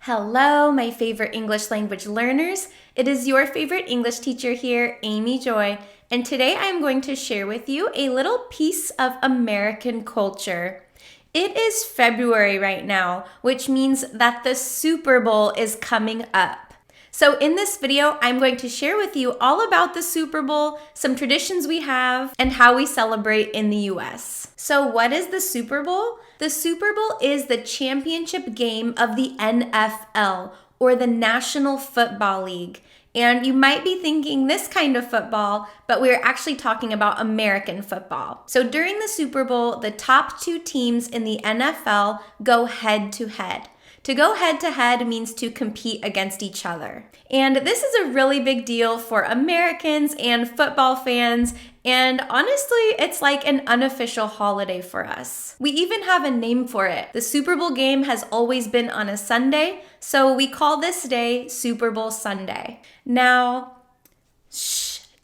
Hello, my favorite English language learners. It is your favorite English teacher here, Amy Joy, and today I'm going to share with you a little piece of American culture. It is February right now, which means that the Super Bowl is coming up. So in this video, I'm going to share with you all about the Super Bowl, some traditions we have, and how we celebrate in the US. So what is the Super Bowl? The Super Bowl is the championship game of the NFL, or the National Football League. And you might be thinking this kind of football, but we're actually talking about American football. So during the Super Bowl, the top two teams in the NFL go head to head. To go head to head means to compete against each other. And this is a really big deal for Americans and football fans. And honestly, it's like an unofficial holiday for us. We even have a name for it. The Super Bowl game has always been on a Sunday, so we call this day Super Bowl Sunday. Now,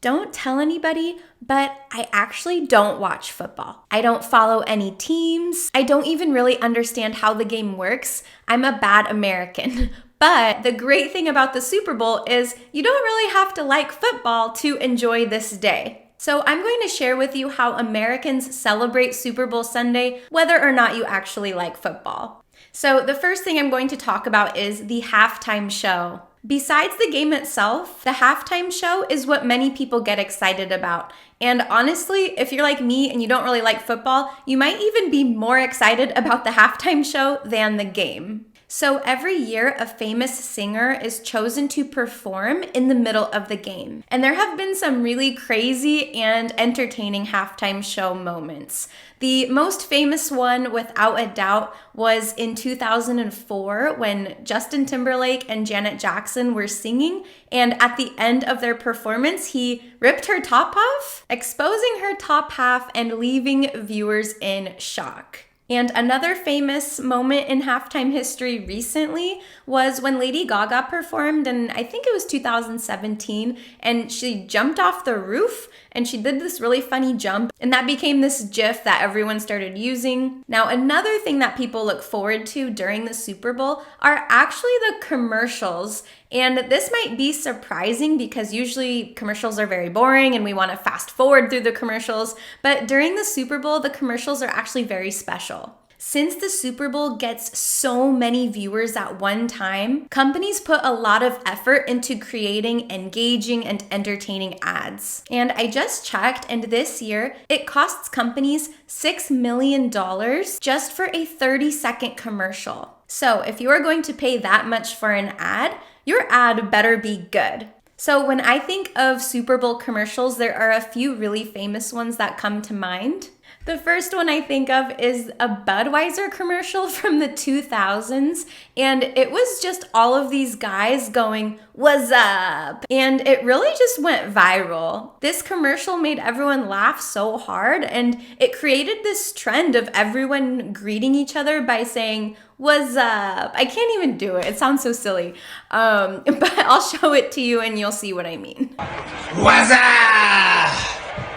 don't tell anybody, but I actually don't watch football. I don't follow any teams. I don't even really understand how the game works. I'm a bad American. But the great thing about the Super Bowl is you don't really have to like football to enjoy this day. So I'm going to share with you how Americans celebrate Super Bowl Sunday, whether or not you actually like football. So the first thing I'm going to talk about is the halftime show. Besides the game itself, the halftime show is what many people get excited about. And honestly, if you're like me and you don't really like football, you might even be more excited about the halftime show than the game. So every year, a famous singer is chosen to perform in the middle of the game. And there have been some really crazy and entertaining halftime show moments. The most famous one, without a doubt, was in 2004 when Justin Timberlake and Janet Jackson were singing, and at the end of their performance, he ripped her top off, exposing her top half and leaving viewers in shock. And another famous moment in halftime history recently was when Lady Gaga performed, and I think it was 2017, and she jumped off the roof and she did this really funny jump, and that became this GIF that everyone started using. Now, another thing that people look forward to during the Super Bowl are actually the commercials. And this might be surprising because usually commercials are very boring and we want to fast forward through the commercials, but during the Super Bowl, the commercials are actually very special. Since the Super Bowl gets so many viewers at one time, companies put a lot of effort into creating engaging and entertaining ads. And I just checked, and this year, it costs companies $6 million just for a 30-second commercial. So if you are going to pay that much for an ad, your ad better be good. So when I think of Super Bowl commercials, there are a few really famous ones that come to mind. The first one I think of is a Budweiser commercial from the 2000s, and it was just all of these guys going, "What's up?" And it really just went viral. This commercial made everyone laugh so hard, and it created this trend of everyone greeting each other by saying, "What's up?" I can't even do it. It sounds so silly. But I'll show it to you and you'll see what I mean. What's up?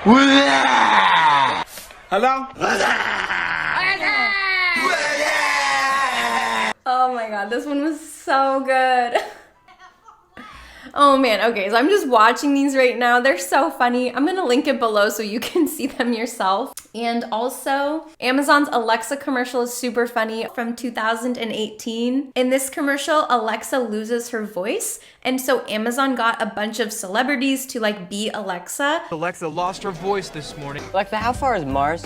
What's up? Hello? What's up? Oh my god, this one was so good. Oh man, okay, so I'm just watching these right now. They're so funny. I'm gonna link it below so you can see them yourself. And also, Amazon's Alexa commercial is super funny from 2018. In this commercial, Alexa loses her voice, and so Amazon got a bunch of celebrities to like be Alexa. Alexa lost her voice this morning. Alexa, how far is Mars?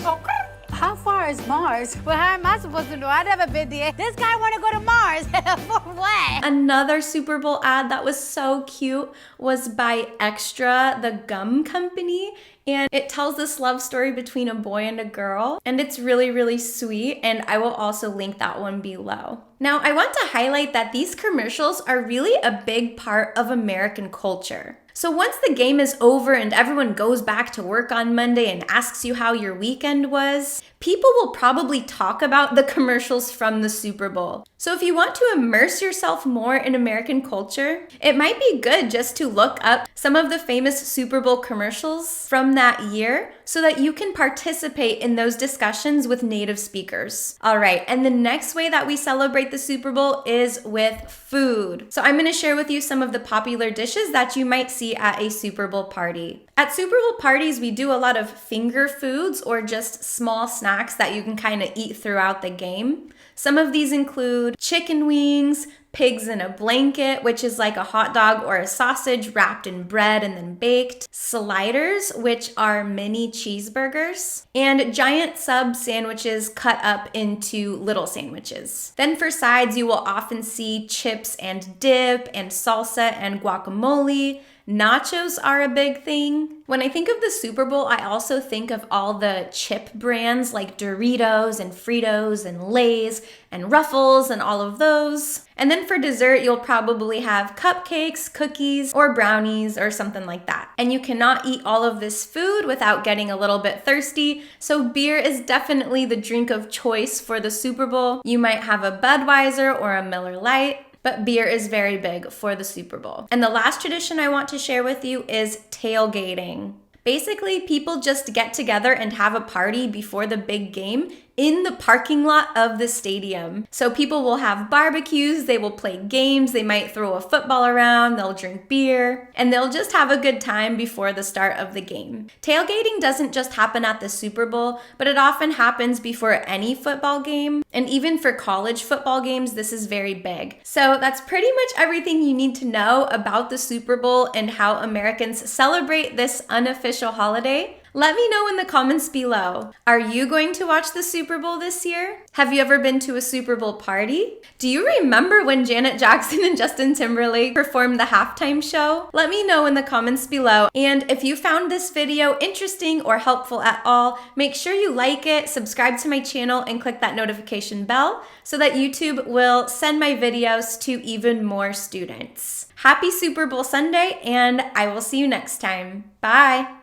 How far is Mars? Well, how am I supposed to know? I've never been there. This guy want to go to Mars. For what? Another Super Bowl ad that was so cute was by Extra, the gum company. And it tells this love story between a boy and a girl. And it's really, really sweet. And I will also link that one below. Now, I want to highlight that these commercials are really a big part of American culture. So once the game is over and everyone goes back to work on Monday and asks you how your weekend was, people will probably talk about the commercials from the Super Bowl. So if you want to immerse yourself more in American culture, it might be good just to look up some of the famous Super Bowl commercials from that year, so that you can participate in those discussions with native speakers. All right, and the next way that we celebrate the Super Bowl is with food. So I'm going to share with you some of the popular dishes that you might see at a Super Bowl party. At Super Bowl parties, we do a lot of finger foods or just small snacks that you can kind of eat throughout the game. Some of these include chicken wings, pigs in a blanket, which is like a hot dog or a sausage wrapped in bread and then baked, sliders, which are mini cheeseburgers, and giant sub sandwiches cut up into little sandwiches. Then for sides, you will often see chips and dip and salsa and guacamole. Nachos are a big thing. When I think of the Super Bowl, I also think of all the chip brands like Doritos and Fritos and Lay's and Ruffles and all of those. And then for dessert, you'll probably have cupcakes, cookies, or brownies or something like that. And you cannot eat all of this food without getting a little bit thirsty, so beer is definitely the drink of choice for the Super Bowl. You might have a Budweiser or a Miller Lite, but beer is very big for the Super Bowl. And the last tradition I want to share with you is tailgating. Basically, people just get together and have a party before the big game in the parking lot of the stadium. So people will have barbecues, they will play games, they might throw a football around, they'll drink beer, and they'll just have a good time before the start of the game. Tailgating doesn't just happen at the Super Bowl, but it often happens before any football game. And even for college football games, this is very big. So that's pretty much everything you need to know about the Super Bowl and how Americans celebrate this unofficial holiday. Let me know in the comments below. Are you going to watch the Super Bowl this year? Have you ever been to a Super Bowl party? Do you remember when Janet Jackson and Justin Timberlake performed the halftime show? Let me know in the comments below. And if you found this video interesting or helpful at all, make sure you like it, subscribe to my channel, and click that notification bell so that YouTube will send my videos to even more students. Happy Super Bowl Sunday, and I will see you next time. Bye.